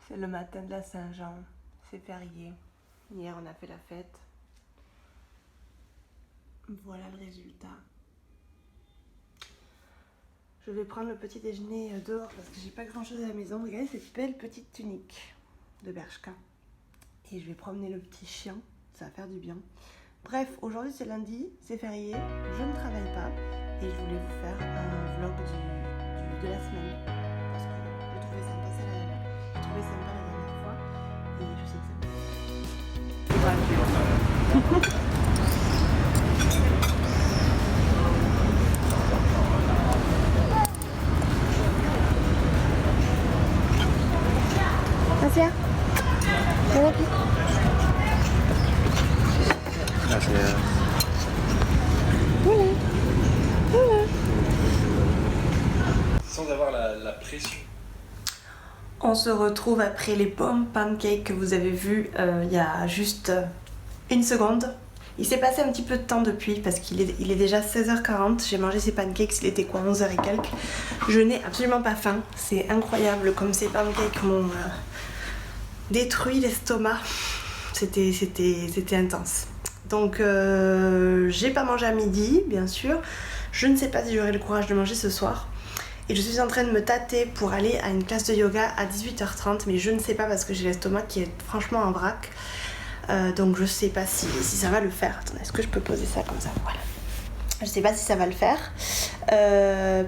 C'est le matin de la Saint-Jean, c'est férié. Hier on a fait la fête. Voilà le résultat. Je vais prendre le petit déjeuner dehors parce que j'ai pas grand chose à la maison. Regardez cette belle petite tunique de Bershka. Et je vais promener le petit chien, ça va faire du bien. Bref, aujourd'hui c'est lundi, c'est férié, je ne travaille pas et je voulais vous faire un vlog de la semaine. Parce que j'ai trouvé sympa la dernière fois et je sais que ça me Gracias. Ven aquí. Gracias. Hola. Hola. Sans avoir la pression. On se retrouve après les pommes pancakes que vous avez vus il y a juste une seconde. Il s'est passé un petit peu de temps depuis parce qu'il est déjà 16h40. J'ai mangé ces pancakes, il était quoi, 11h et quelques. Je n'ai absolument pas faim. C'est incroyable comme ces pancakes m'ont détruit l'estomac. C'était intense. Donc j'ai pas mangé à midi, bien sûr. Je ne sais pas si j'aurai le courage de manger ce soir. Et je suis en train de me tâter pour aller à une classe de yoga à 18h30, mais je ne sais pas parce que j'ai l'estomac qui est franchement en vrac. Donc je sais pas si ça va le faire. Attendez, est-ce que je peux poser ça comme ça? Voilà. Je sais pas si ça va le faire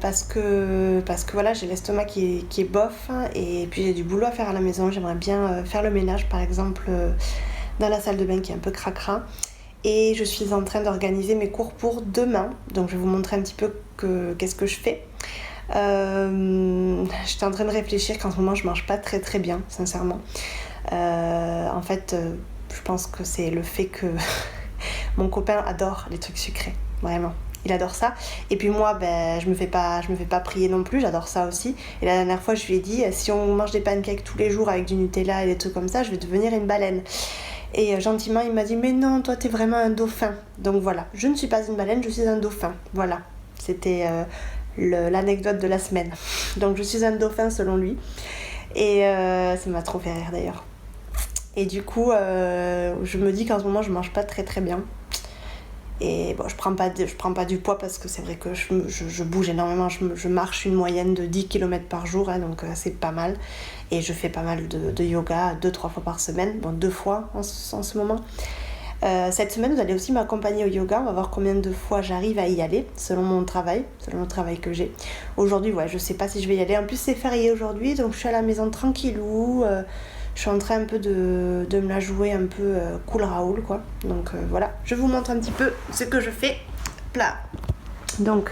parce que voilà, j'ai l'estomac qui est bof et puis j'ai du boulot à faire à la maison. J'aimerais bien faire le ménage par exemple dans la salle de bain qui est un peu cracra. Et je suis en train d'organiser mes cours pour demain. Donc je vais vous montrer un petit peu qu'est-ce que je fais. J'étais en train de réfléchir qu'en ce moment je mange pas très bien, sincèrement. En fait, je pense que c'est le fait que mon copain adore les trucs sucrés, vraiment. Il adore ça. Et puis moi, je me fais pas prier non plus, j'adore ça aussi. Et la dernière fois, je lui ai dit, si on mange des pancakes tous les jours avec du Nutella et des trucs comme ça, je vais devenir une baleine. Et gentiment, il m'a dit, mais non, toi, t'es vraiment un dauphin. Donc voilà, je ne suis pas une baleine, je suis un dauphin. Voilà, c'était l'anecdote de la semaine. Donc je suis un dauphin selon lui. Et ça m'a trop fait rire d'ailleurs. Et du coup, je me dis qu'en ce moment, je mange pas très bien. Et bon, je prends pas du poids parce que c'est vrai que je bouge énormément. Je marche une moyenne de 10 km par jour, hein, donc c'est pas mal. Et je fais pas mal de yoga 2-3 fois par semaine. Bon, 2 fois en ce moment. Cette semaine, vous allez aussi m'accompagner au yoga. On va voir combien de fois j'arrive à y aller, selon le travail que j'ai. Aujourd'hui, ouais, je sais pas si je vais y aller. En plus, c'est férié aujourd'hui, donc je suis à la maison tranquillou. Je suis en train un peu de me la jouer un peu cool Raoul, quoi. Donc voilà, je vous montre un petit peu ce que je fais. Là. Donc,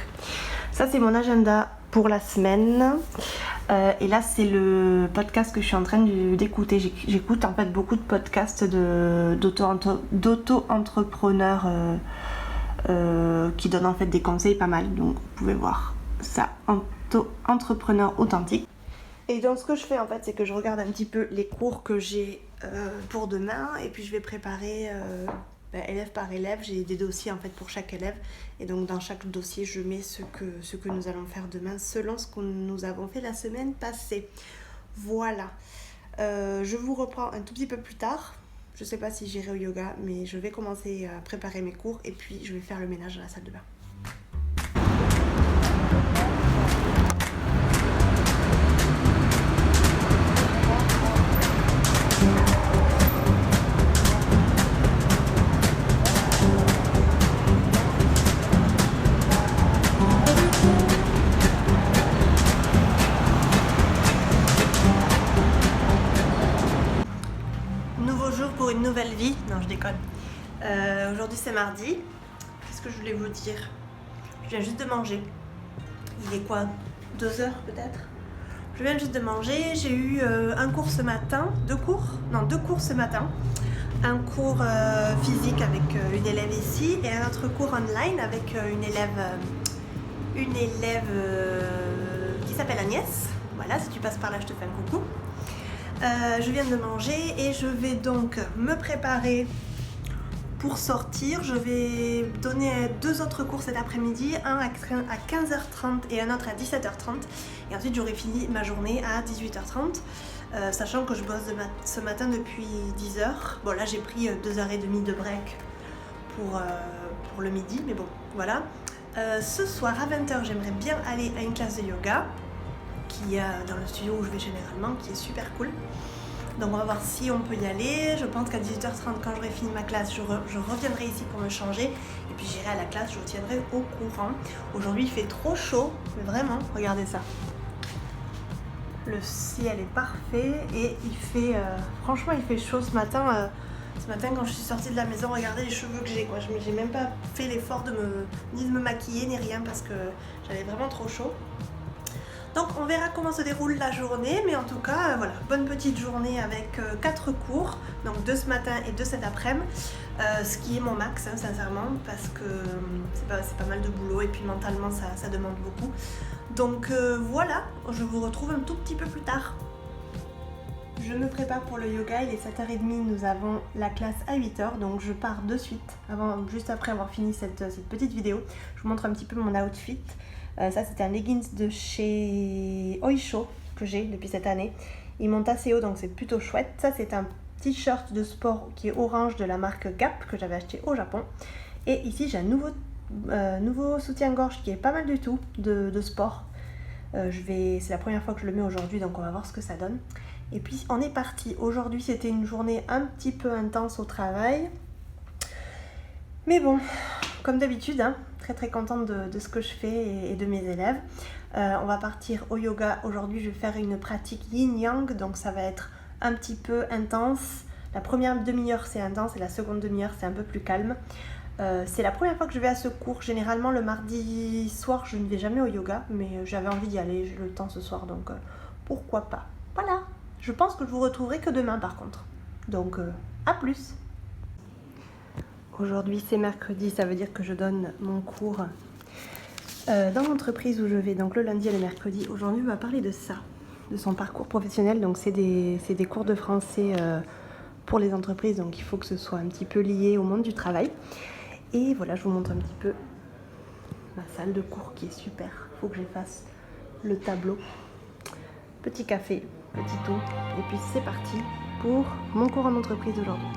ça c'est mon agenda pour la semaine. Et là, c'est le podcast que je suis en train d'écouter. J'écoute en fait beaucoup de podcasts d'auto-entrepreneurs qui donnent en fait des conseils pas mal. Donc, vous pouvez voir ça, auto-entrepreneur authentique. Et donc, ce que je fais en fait, c'est que je regarde un petit peu les cours que j'ai pour demain. Et puis, je vais préparer élève par élève. J'ai des dossiers en fait pour chaque élève. Et donc, dans chaque dossier, je mets ce que nous allons faire demain selon ce que nous avons fait la semaine passée. Voilà. Je vous reprends un tout petit peu plus tard. Je sais pas si j'irai au yoga, mais je vais commencer à préparer mes cours. Et puis, je vais faire le ménage dans la salle de bain. Une nouvelle vie. Non, je déconne. Aujourd'hui c'est mardi. Qu'est-ce que je voulais vous dire? Je viens juste de manger. Il est quoi? 2 heures peut-être? Je viens juste de manger. J'ai eu un cours ce matin. 2 cours? Non, 2 cours ce matin. Un cours physique avec une élève ici et un autre cours online avec une élève qui s'appelle Agnès. Voilà, si tu passes par là, je te fais un coucou. Je viens de manger et je vais donc me préparer pour sortir. Je vais donner 2 autres cours cet après-midi, un à 15h30 et un autre à 17h30. Et ensuite j'aurai fini ma journée à 18h30. sachant que je bosse ce matin depuis 10h. Bon là j'ai pris 2h30 de break pour le midi, mais bon voilà. Ce soir à 20h j'aimerais bien aller à une classe de yoga qui est dans le studio où je vais généralement, qui est super cool. Donc on va voir si on peut y aller. Je pense qu'à 18h30 quand j'aurai fini ma classe, je reviendrai ici pour me changer. Et puis j'irai à la classe, je vous tiendrai au courant. Aujourd'hui il fait trop chaud, mais vraiment, regardez ça. Le ciel est parfait et il fait, franchement il fait chaud ce matin. Ce matin quand je suis sortie de la maison, regardez les cheveux que j'ai. J'ai même pas fait l'effort ni de me maquiller ni rien parce que j'avais vraiment trop chaud. Donc on verra comment se déroule la journée, mais en tout cas voilà, bonne petite journée avec 4 cours, donc 2 ce matin et 2 cet après-midi, ce qui est mon max hein, sincèrement, parce que c'est pas mal de boulot et puis mentalement ça demande beaucoup. Donc voilà, je vous retrouve un tout petit peu plus tard. Je me prépare pour le yoga, il est 7h30, nous avons la classe à 8h, donc je pars de suite, juste après avoir fini cette petite vidéo. Je vous montre un petit peu mon outfit. Ça c'était un leggings de chez Oysho que j'ai depuis cette année. Ils montent assez haut donc c'est plutôt chouette. Ça c'est un t-shirt de sport qui est orange de la marque Gap que j'avais acheté au Japon. Et ici j'ai un nouveau soutien-gorge qui est pas mal du tout de sport. C'est la première fois que je le mets aujourd'hui donc on va voir ce que ça donne. Et puis on est parti. Aujourd'hui c'était une journée un petit peu intense au travail. Mais bon, comme d'habitude, hein, très contente de ce que je fais et de mes élèves. On va partir au yoga. Aujourd'hui, je vais faire une pratique yin-yang, donc ça va être un petit peu intense. La première demi-heure, c'est intense et la seconde demi-heure, c'est un peu plus calme. C'est la première fois que je vais à ce cours. Généralement, le mardi soir, je ne vais jamais au yoga, mais j'avais envie d'y aller. J'ai le temps ce soir, donc pourquoi pas. Voilà, je pense que je vous retrouverai que demain par contre. Donc, à plus. Aujourd'hui c'est mercredi, ça veut dire que je donne mon cours dans l'entreprise où je vais, donc le lundi et le mercredi. Aujourd'hui on va parler de ça, de son parcours professionnel. Donc c'est des cours de français pour les entreprises, donc il faut que ce soit un petit peu lié au monde du travail. Et voilà, je vous montre un petit peu ma salle de cours qui est super. Il faut que j'efface le tableau. Petit café, petit tout, et puis c'est parti pour mon cours en entreprise aujourd'hui.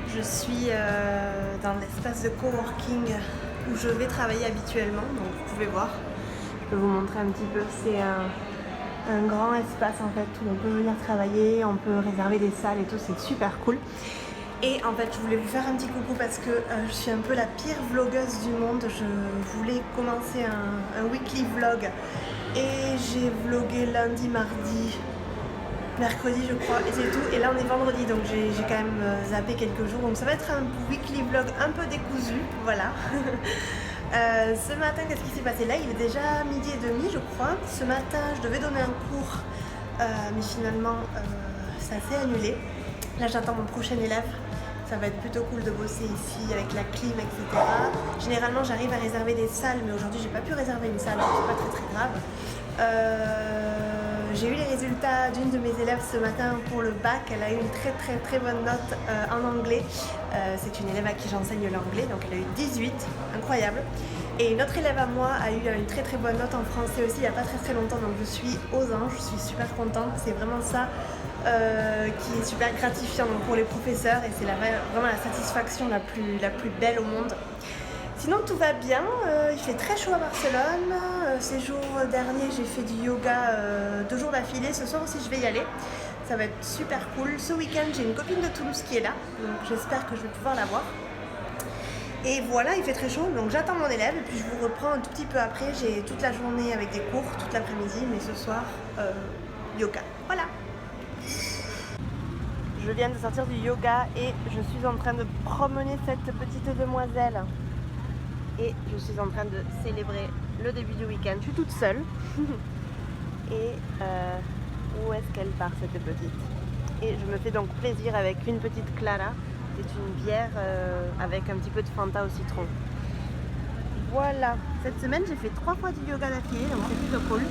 Je suis dans l'espace de coworking où je vais travailler habituellement, donc vous pouvez voir. Je peux vous montrer un petit peu, c'est un grand espace en fait où on peut venir travailler, on peut réserver des salles et tout, c'est super cool. Et en fait je voulais vous faire un petit coucou parce que je suis un peu la pire vlogueuse du monde. Je voulais commencer un weekly vlog et j'ai vlogué lundi, mardi, mercredi je crois et c'est tout. Et là on est vendredi donc j'ai quand même zappé quelques jours, donc ça va être un weekly vlog un peu décousu, voilà. Ce matin, qu'est-ce qui s'est passé? Là, il est déjà 12h30, je crois. Ce matin, je devais donner un cours, mais finalement, ça s'est annulé. Là, j'attends mon prochain élève. Ça va être plutôt cool de bosser ici avec la clim, etc. Généralement, j'arrive à réserver des salles, mais aujourd'hui, j'ai pas pu réserver une salle, donc c'est pas très grave. J'ai eu les résultats d'une de mes élèves ce matin pour le bac. Elle a eu une très bonne note en anglais. C'est une élève à qui j'enseigne l'anglais, donc elle a eu 18, incroyable. Et une autre élève à moi a eu une très bonne note en français aussi il n'y a pas très longtemps, donc je suis aux anges, je suis super contente. C'est vraiment ça qui est super gratifiant pour les professeurs et c'est vraiment la satisfaction la plus belle au monde. Sinon tout va bien, il fait très chaud à Barcelone. Ces jours derniers j'ai fait du yoga 2 jours d'affilée, ce soir aussi je vais y aller. Ça va être super cool. Ce week-end j'ai une copine de Toulouse qui est là, donc j'espère que je vais pouvoir la voir. Et voilà, il fait très chaud, donc j'attends mon élève et puis je vous reprends un tout petit peu après. J'ai toute la journée avec des cours, toute l'après-midi, mais ce soir, yoga. Voilà. Je viens de sortir du yoga et je suis en train de promener cette petite demoiselle. Et je suis en train de célébrer le début du week-end. Je suis toute seule. Et où est-ce qu'elle part cette petite? Et je me fais donc plaisir avec une petite Clara c'était une bière avec un petit peu de Fanta au citron. Voilà, cette semaine j'ai fait 3 fois du yoga d'affilée, donc c'est plutôt cool.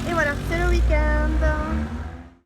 Et voilà, c'est le week-end.